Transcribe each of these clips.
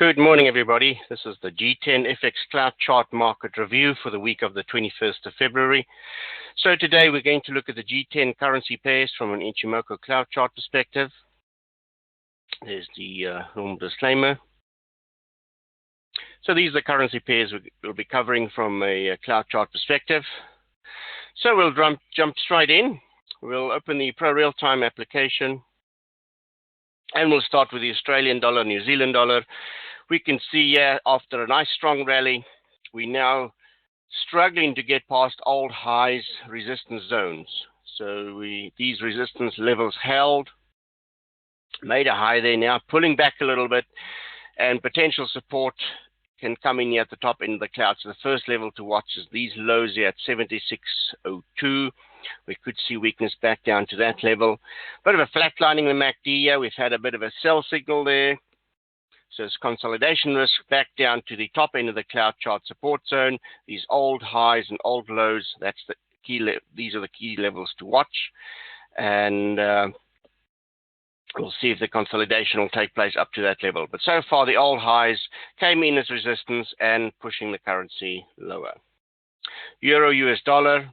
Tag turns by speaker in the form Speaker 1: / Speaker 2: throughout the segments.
Speaker 1: Good morning, everybody. This is the G10 FX Cloud Chart Market Review for the week of the 21st of February. So today we're going to look at the G10 currency pairs from an Ichimoku Cloud Chart perspective. There's the normal disclaimer. So these are the currency pairs we'll be covering from a Cloud Chart perspective. So we'll jump straight in. We'll open the Pro Real-Time application. And we'll start with the Australian dollar, New Zealand dollar. We can see here, after a nice strong rally, we're now struggling to get past old highs resistance zones. So these resistance levels held, made a high there, now pulling back a little bit, and potential support can come in here at the top end of the cloud. So the first level to watch is these lows here at 76.02. We could see weakness back down to that level. Bit of a flatlining in the MACD here. We've had a bit of a sell signal there. So it's consolidation risk back down to the top end of the cloud chart support zone. These old highs and old lows, that's the key. These are the key levels to watch. And we'll see if the consolidation will take place up to that level. But so far, the old highs came in as resistance and pushing the currency lower. Euro US dollar.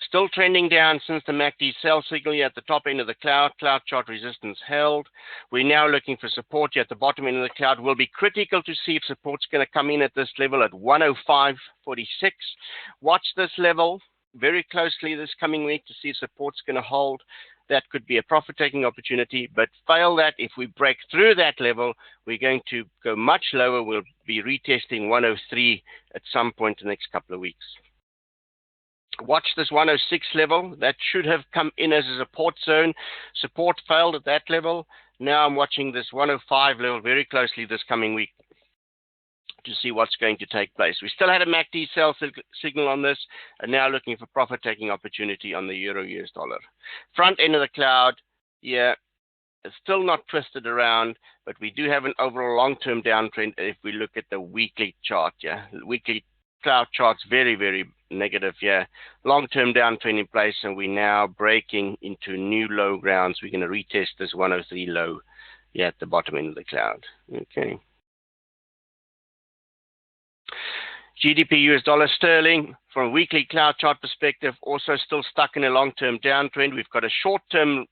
Speaker 1: Still trending down since the MACD sell signal here at the top end of the cloud chart resistance held. We're now looking for support here at the bottom end of the cloud. Will be critical to see if support's going to come in at this level at 105.46. Watch this level very closely this coming week to see if support's going to hold. That could be a profit-taking opportunity, but fail that. If we break through that level, we're going to go much lower. We'll be retesting 103 at some point in the next couple of weeks. Watch this 106 level. That should have come in as a support zone. Support failed at that level. Now I'm watching this 105 level very closely this coming week to see what's going to take place. We still had a MACD sell signal on this, and now looking for profit-taking opportunity on the Euro US dollar. Front end of the cloud, yeah, it's still not twisted around, but we do have an overall long-term downtrend if we look at the weekly chart. Yeah, weekly cloud chart's very, very negative. Yeah, long-term downtrend in place, and we're now breaking into new low grounds. We're going to retest this 103 low, yeah, at the bottom end of the cloud. Okay. GBP US Sterling, from a weekly cloud chart perspective, also still stuck in a long-term downtrend. We've got a short-term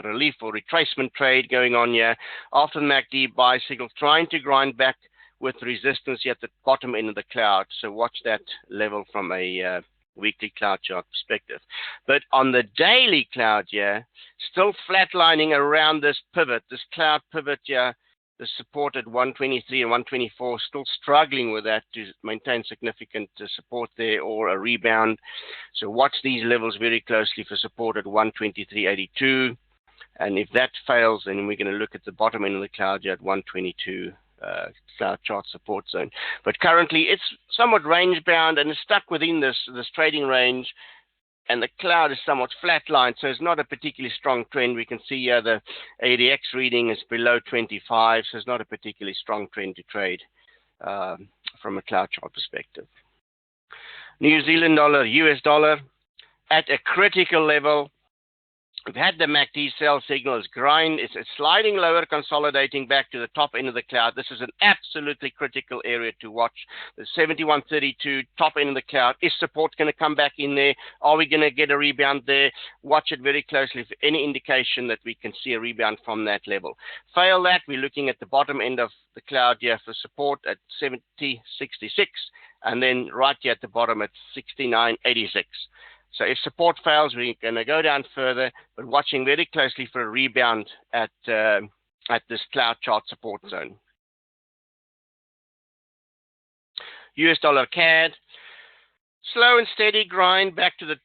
Speaker 1: relief or retracement trade going on here after the MACD buy signal, trying to grind back with resistance at the bottom end of the cloud. So watch that level from a weekly cloud chart perspective. But on the daily cloud, yeah, still flatlining around this pivot, this cloud pivot, yeah, the support at 123 and 124, still struggling with that to maintain significant support there or a rebound. So watch these levels very closely for support at 123.82. And if that fails, then we're going to look at the bottom end of the cloud here at 122. Cloud chart support zone. But currently it's somewhat range bound and is stuck within this trading range, and the cloud is somewhat flatlined, so it's not a particularly strong trend. We can see here the ADX reading is below 25, so it's not a particularly strong trend to trade from a cloud chart perspective. New Zealand dollar, US dollar at a critical level. We've had the MACD sell signal as grind. It's sliding lower, consolidating back to the top end of the cloud. This is an absolutely critical area to watch. The 71.32 top end of the cloud. Is support going to come back in there? Are we going to get a rebound there? Watch it very closely for any indication that we can see a rebound from that level. Fail that, we're looking at the bottom end of the cloud here for support at 70.66, and then right here at the bottom at 69.86. So if support fails, we're going to go down further, but watching very closely for a rebound at this cloud chart support zone. US dollar CAD, slow and steady grind back to the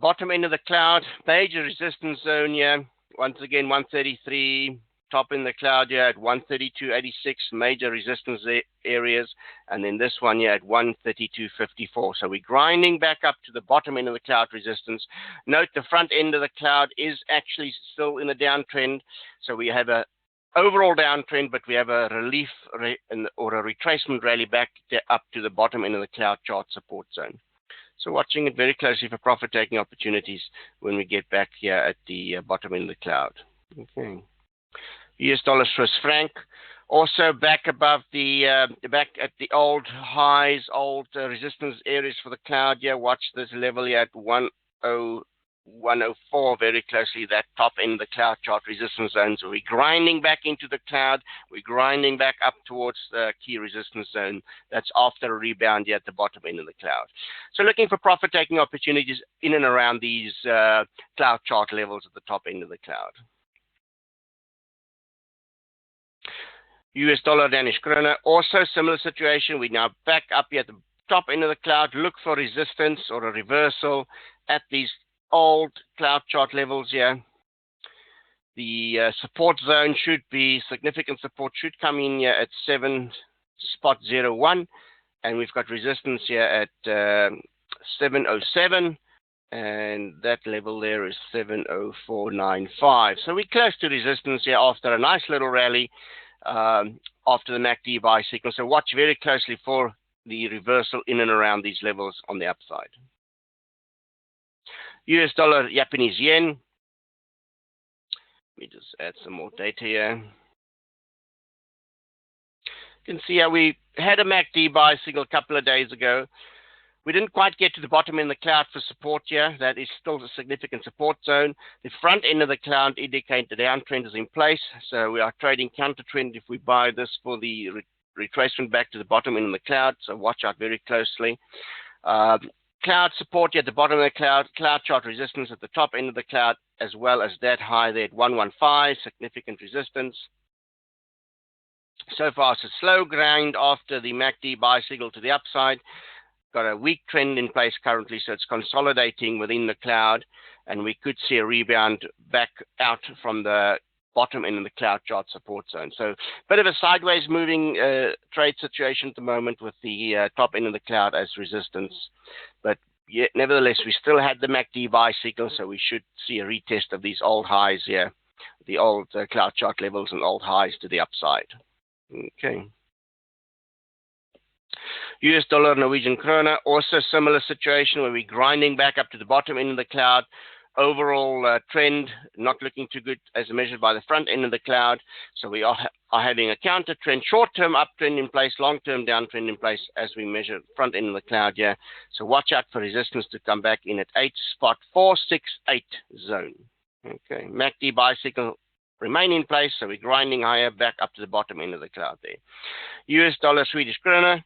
Speaker 1: bottom end of the cloud. Major resistance zone here, once again 133. Top in the cloud here at 132.86, major resistance areas, and then this one here at 132.54. So we're grinding back up to the bottom end of the cloud resistance. Note the front end of the cloud is actually still in a downtrend. So we have a overall downtrend, but we have a relief or a retracement rally back up to the bottom end of the cloud chart support zone. So watching it very closely for profit-taking opportunities when we get back here at the bottom end of the cloud. Okay. US dollar Swiss franc, Also back above the back at the old highs, old resistance areas for the cloud here. Watch this level here at 104 very closely, that top end of the cloud chart resistance zone. So we're grinding back into the cloud. We're grinding back up towards the key resistance zone. That's after a rebound here at the bottom end of the cloud. So looking for profit taking opportunities in and around these cloud chart levels at the top end of the cloud. US dollar, Danish krona, also similar situation. We're now back up here at the top end of the cloud. Look for resistance or a reversal at these old cloud chart levels here. The support zone should be, significant support should come in here at 7.01, and we've got resistance here at 707, and that level there is 70495. So we're close to resistance here after a nice little rally after the MACD buy signal. So watch very closely for the reversal in and around these levels on the upside. US dollar, Japanese yen. Let me just add some more data here. You can see how we had a MACD buy signal a couple of days ago. We didn't quite get to the bottom in the cloud for support here. That is still a significant support zone. The front end of the cloud indicates the downtrend is in place. So we are trading counter trend if we buy this for the retracement back to the bottom end of the cloud. So watch out very closely. Cloud support here at the bottom of the cloud chart resistance at the top end of the cloud, as well as that high there at 115, significant resistance. So far, it's a slow grind after the MACD buy signal to the upside. Got a weak trend in place currently, so it's consolidating within the cloud, and we could see a rebound back out from the bottom end of the cloud chart support zone. So bit of a sideways moving trade situation at the moment with the top end of the cloud as resistance. But yet, nevertheless, we still had the MACD buy signal, so we should see a retest of these old highs here, the old cloud chart levels and old highs to the upside. Okay. US dollar, Norwegian krona, also similar situation where we're grinding back up to the bottom end of the cloud. Overall trend not looking too good as measured by the front end of the cloud. So we are having a counter trend, short-term uptrend in place, long-term downtrend in place as we measure front end of the cloud here. So watch out for resistance to come back in at 8.468 zone. Okay, MACD buy signal remain in place, so we're grinding higher back up to the bottom end of the cloud there. US dollar, Swedish krona.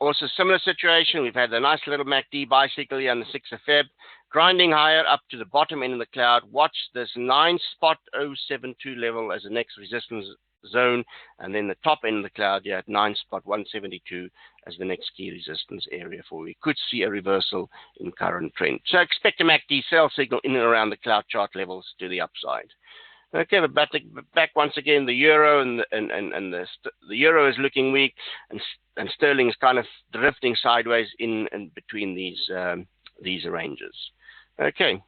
Speaker 1: Also similar situation. We've had a nice little MACD buy signal here on the 6th of Feb, grinding higher up to the bottom end of the cloud. Watch this 9.072 level as the next resistance zone, and then the top end of the cloud here at 9.172 as the next key resistance area for we could see a reversal in current trend. So expect a MACD sell signal in and around the cloud chart levels to the upside. Okay, but back once again, the euro and the euro is looking weak, and sterling is kind of drifting sideways in between these ranges. Okay,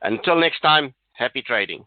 Speaker 1: until next time, happy trading.